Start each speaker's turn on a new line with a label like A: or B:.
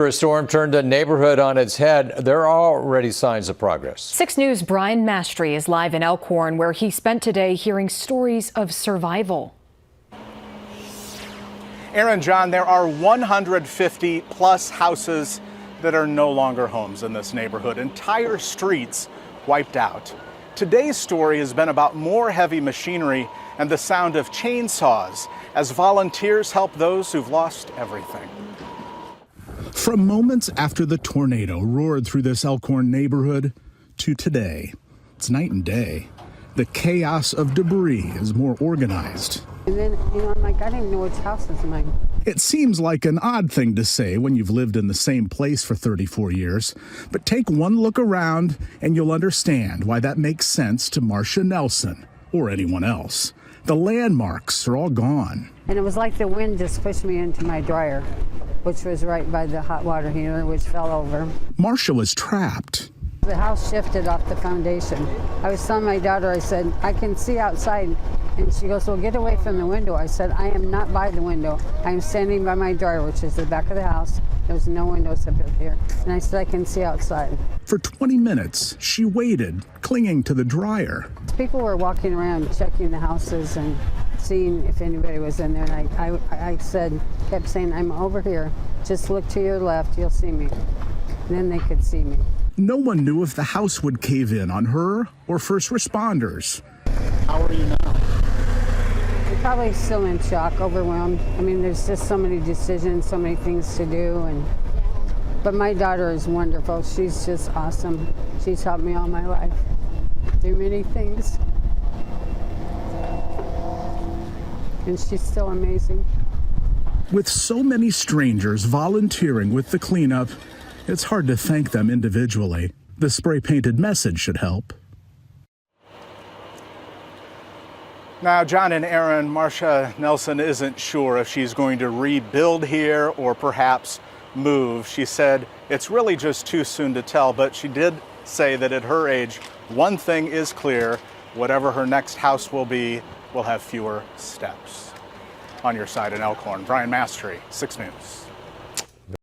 A: A storm turned a neighborhood on its head. There are already signs of progress.
B: 6 News' Brian Mastry is live in Elkhorn, where he spent today hearing stories of survival.
C: Aaron, John, there are 150 plus houses that are no longer homes in this neighborhood. Entire streets wiped out. Today's story has been about more heavy machinery and the sound of chainsaws as volunteers help those who've lost everything.
D: From moments after the tornado roared through this Elkhorn neighborhood to today, it's night and day. The chaos of debris is more organized.
E: And then, I'm like, I don't even know which house is mine.
D: It seems like an odd thing to say when you've lived in the same place for 34 years, but take one look around and you'll understand why that makes sense to Marcia Nelson or anyone else. The landmarks are all gone.
E: And it was like the wind just pushed me into my dryer, which was right by the hot water heater, which fell over.
D: Marcia was trapped.
E: The house shifted off the foundation. I was telling my daughter, I said, I can see outside. And she goes, well, get away from the window. I said, I am not by the window. I am standing by my dryer, which is the back of the house. There's no windows up here. And I said, I can see outside.
D: For 20 minutes, she waited, clinging to the dryer.
E: People were walking around checking the houses and seeing if anybody was in there. And I kept saying, I'm over here. Just look to your left, you'll see me. And then they could see me.
D: No one knew if the house would cave in on her or first responders.
C: How are you now?
E: I'm probably still in shock, overwhelmed. I mean, there's just so many decisions, so many things to do. But my daughter is wonderful. She's just awesome. She's helped me all my life do many things. And she's still amazing.
D: With so many strangers volunteering with the cleanup, it's hard to thank them individually. The spray-painted message should help.
C: Now, John and Aaron, Marcia Nelson isn't sure if she's going to rebuild here or perhaps move. She said it's really just too soon to tell, but she did say that at her age, one thing is clear: whatever her next house will be, will have fewer steps. On your side in Elkhorn, Brian Mastry, 6 News.